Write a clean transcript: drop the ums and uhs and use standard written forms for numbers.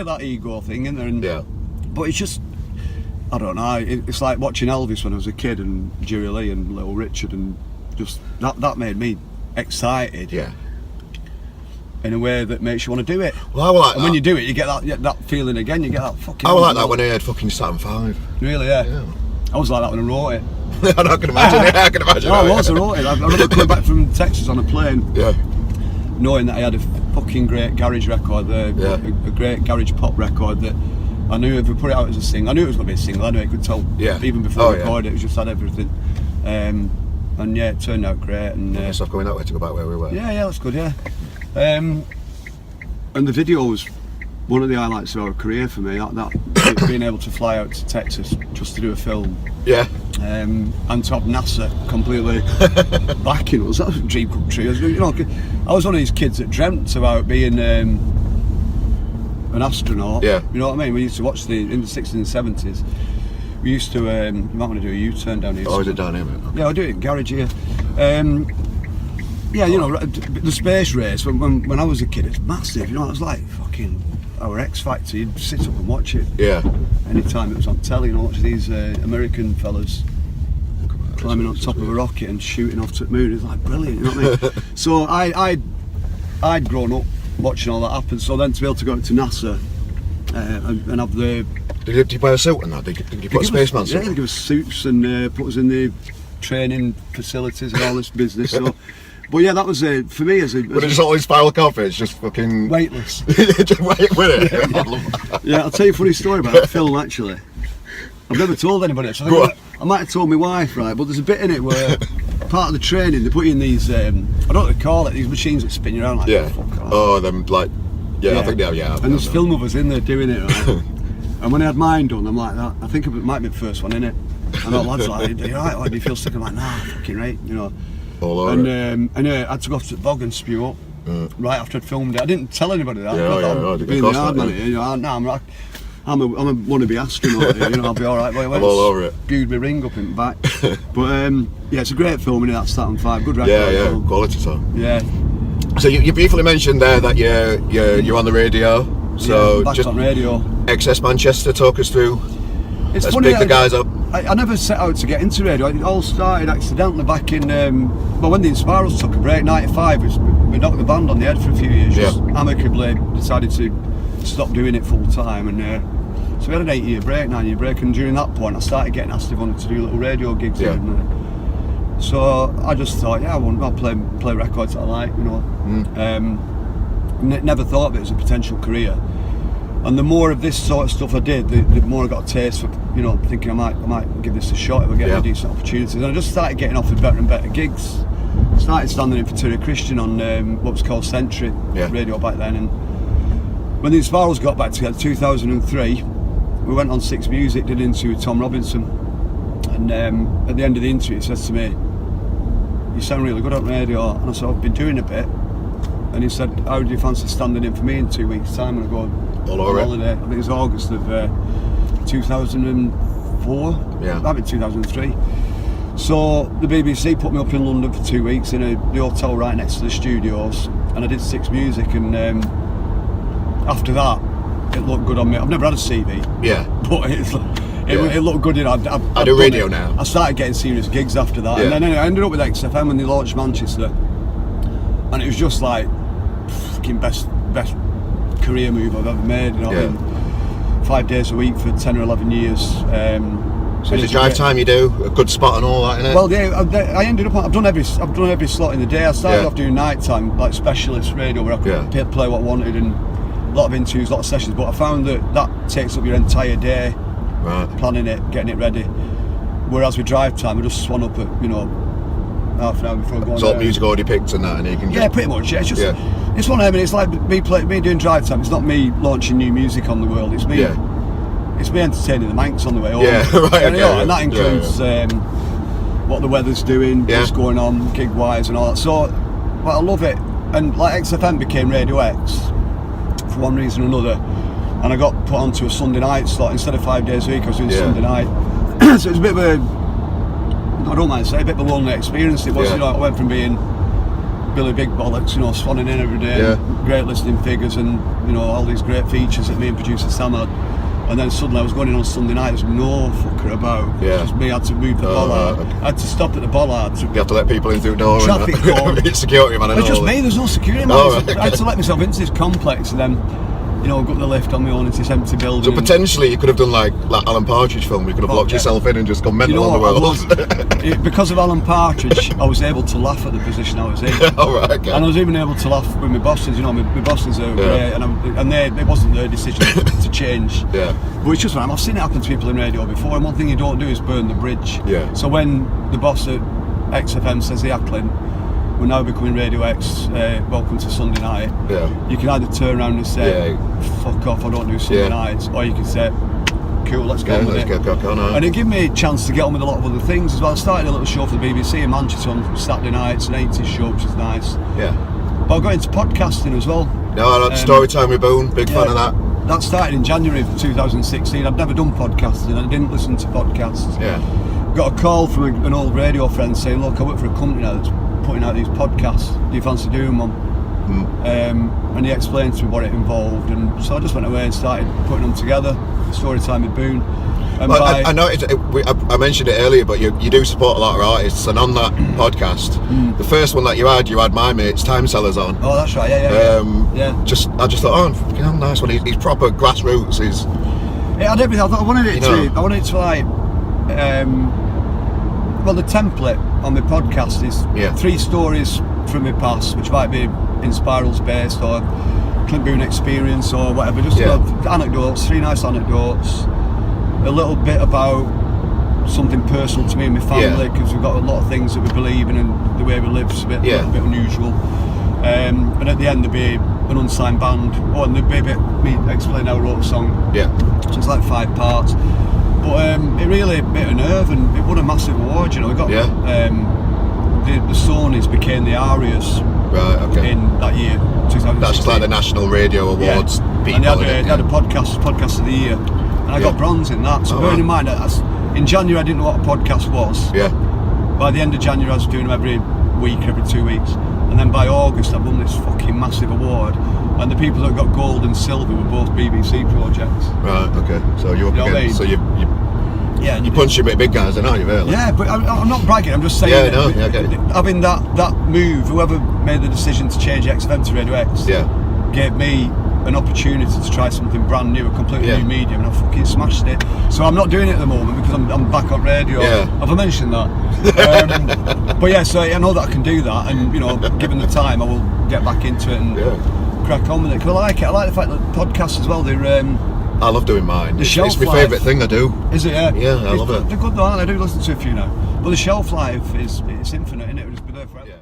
that ego thing, isn't there? And, yeah. But it's just, I don't know, it's like watching Elvis when I was a kid, and Jerry Lee and Little Richard, and just, that made me excited. Yeah. In a way that makes you want to do it. Well, I like and that. when you do it, you get that feeling again, you get that fucking... I like that when I heard fucking Saturn 5. Really, yeah. I was like that when I wrote it. I can imagine. I can imagine. I wrote it. I remember coming back from Texas on a plane, knowing that I had a fucking great garage record, a great garage pop record that I knew if we put it out as a single, I knew it was going to be a single, I knew I could tell even before I recorded it, it just had everything. And yeah, it turned out great. And stuff going that way to go back where we were. Yeah, that's good, yeah. And the video was one of the highlights of our career for me, that being able to fly out to Texas just to do a film. Yeah. And to have NASA completely backing us. That was a dream come true. You know, I was one of these kids that dreamt about being an astronaut. Yeah. You know what I mean? We used to watch in the 60s and 70s. We used to, you might want to do a U-turn down here. Oh, is it down here, mate? Okay. Yeah, I'll do it in garage here. Yeah, you know, the space race, when I was a kid, it's massive, you know, it was like fucking our X Factor, you'd sit up and watch it. Yeah. Anytime it was on telly, and watch these American fellas climbing on top of a rocket and shooting off to the moon, it's like brilliant, you know what I mean? So I'd grown up watching all that happen, so then to be able to go to NASA and have the... Did you buy a suit and that? Did you put a spaceman suit? Yeah, they give us suits and put us in the training facilities and all this business, so... But yeah, that was for me as a... But it's just always spiral coffee, it's just fucking... Weightless. Just wait with it. Yeah, I'll tell you a funny story about that film, actually. I've never told anybody, actually. I might have told my wife, right, but there's a bit in it where part of the training, they put you in these, I don't know what they call it, these machines that spin you around like... Yeah. Oh, them, like... Yeah, I think they have, yeah. And there's film of us in there doing it, right? And when I had mine done, I'm like that. I think it might be the first one, innit? And all lads like, are you alright, or do you feel sick? I'm like, nah, fucking right, you know. And I had to go to the bog and spew up right after I'd filmed it. I didn't tell anybody that. Being the hard man, you know, I'm a wannabe astronaut here, you know, I'll be alright. I'm all over it. Spewed my ring up in the back. But yeah, it's a great film, innit? That's Saturn 5, good record. Yeah, quality song. Yeah. So you briefly mentioned there that you're on the radio. So back on radio. XS Manchester, talk us through. It's Let's funny, pick the guys up. I never set out to get into radio. It all started accidentally back in, when the Inspirals took a break, 95, we knocked the band on the head for a few years, just amicably decided to stop doing it full time, and so we had an 8-year break, 9-year break, and during that point I started getting asked if I wanted to do little radio gigs here and there. So I just thought, I'll play records that I like, you know. Never thought of it as a potential career. And the more of this sort of stuff I did, the more I got a taste for, you know, thinking I might give this a shot if I get any decent opportunities. And I just started getting offered better and better gigs. Started standing in for Terry Christian on what was called Century radio back then. And when the Inspirals got back together, 2003, we went on Six Music, did an interview with Tom Robinson. And at the end of the interview, he says to me, "You sound really good on radio." And I said, "I've been doing a bit." And he said, "How do you fancy standing in for me in 2 weeks' time?" And I go, all over holiday. I think it was August of 2004. Yeah. That'd be 2003. So the BBC put me up in London for 2 weeks in the hotel right next to the studios, and I did Six Music. And after that, it looked good on me. I've never had a CV. Yeah. But it looked good, you know. I do radio now. I started getting serious gigs after that, and then I ended up with XFM when they launched Manchester, and it was just like fucking best career move I've ever made, you know what I mean? 5 days a week for 10 or 11 years. So the drive time you do, a good spot and all that, innit? Well, yeah, I ended up, I've done every slot in the day. I started off doing night time, like specialist radio, where I could play what I wanted, and a lot of interviews, a lot of sessions, but I found that takes up your entire day, planning it, getting it ready. Whereas with drive time, I just swan up at, you know, half an hour before going. So music already picked and that, and you can just... Yeah, pretty much. Yeah, it's just it's one of them. It's like me doing drive time. It's not me launching new music on the world. It's me. It's me entertaining the Mancs on the way home. Yeah, right. And that includes what the weather's doing, what's going on, gig wise, and all that. So, I love it. And like XFM became Radio X for one reason or another, and I got put onto a Sunday night slot instead of 5 days a week. I was doing Sunday night. So it was a bit of a, I don't mind saying, a bit of a lonely experience. It was, you know, I went from being Billy Big Bollocks, you know, swanning in every day, great listening figures and, you know, all these great features that me and producer Sam had. And then suddenly I was going in on Sunday night, there was no fucker about. Yeah. Just me, I had to move the bollard. Okay. I had to stop at the bollard. You have to let people in through the door. Traffic cone. Security man and It's all just that. me, there's no security man. Oh, right, I had to let myself into this complex and then, you know, go up the lift on my own into this empty building. So potentially you could have done like Alan Partridge film, you could have locked yourself in and just gone mental on the world. Because of Alan Partridge, I was able to laugh at the position I was in. Alright, okay. And I was even able to laugh with my bosses, you know, my bosses are great, and it wasn't their decision to change. Yeah. But it's just when I've seen it happen to people in radio before, and one thing you don't do is burn the bridge. Yeah. So when the boss at XFM says, "Hey, Clint, we're now becoming Radio X, welcome to Sunday night," you can either turn around and say, "Fuck off, I don't do Sunday nights," or you can say, "Cool, let's get on with it." And it gave me a chance to get on with a lot of other things as well. I started a little show for the BBC in Manchester on Saturday nights, an 80s show, which is nice. Yeah. But I got into podcasting as well. No, story time with Boon, big fan of that. That started in January of 2016. I'd never done podcasting and I didn't listen to podcasts. Yeah. Got a call from an old radio friend saying, "Look, I work for a company now that's putting out these podcasts. Do you fancy doing one?" And he explained to me what it involved, and so I just went away and started putting them together. Story time with Boon. And well, I know I mentioned it earlier, but you do support a lot of artists, and on that podcast, the first one that you had my mate's Time Sellers on. Oh, that's right. Yeah. I just thought, oh, fucking hell, nice one. He's proper grassroots. It had everything. I wanted it to like. Well, the template on my podcast is 3 stories from my past, which might be in Spirals based or Clint Boon experience or whatever. Just anecdotes, 3 nice anecdotes. A little bit about something personal to me and my family, because we've got a lot of things that we believe in and the way we live is a little bit unusual. And at the end there'd be an unsigned band. Oh, and there'd be a bit me explaining how I wrote a song. Yeah. So it's like 5 parts. But it really bit a nerve, and it won a massive award, you know. We got the Sonys became the Arias in that year, 2016. That's just like the National Radio Awards. And they had a podcast of the year, and I got bronze in that. So bearing in mind that in January I didn't know what a podcast was. Yeah. By the end of January I was doing them every week, every 2 weeks, and then by August I won this fucking massive award. And the people that got gold and silver were both BBC projects. Right. Okay. So you're up against. I mean? So you punch your big guys, then, aren't you? Really? Yeah, but I'm not bragging. I'm just saying. Having that move, whoever made the decision to change XFM to Radio X, gave me an opportunity to try something brand new, a completely new medium, and I fucking smashed it. So I'm not doing it at the moment because I'm back on radio. Have I mentioned that? But yeah, so I know that I can do that, and you know, given the time, I will get back into it and crack on with it. Cause I like it. I like the fact that podcasts as well. I love doing mine. It's my favourite thing I do. Is it? Yeah, I love it. They're good though, aren't they? I do listen to a few now. But the shelf life is infinite, isn't it? It'll just be there forever.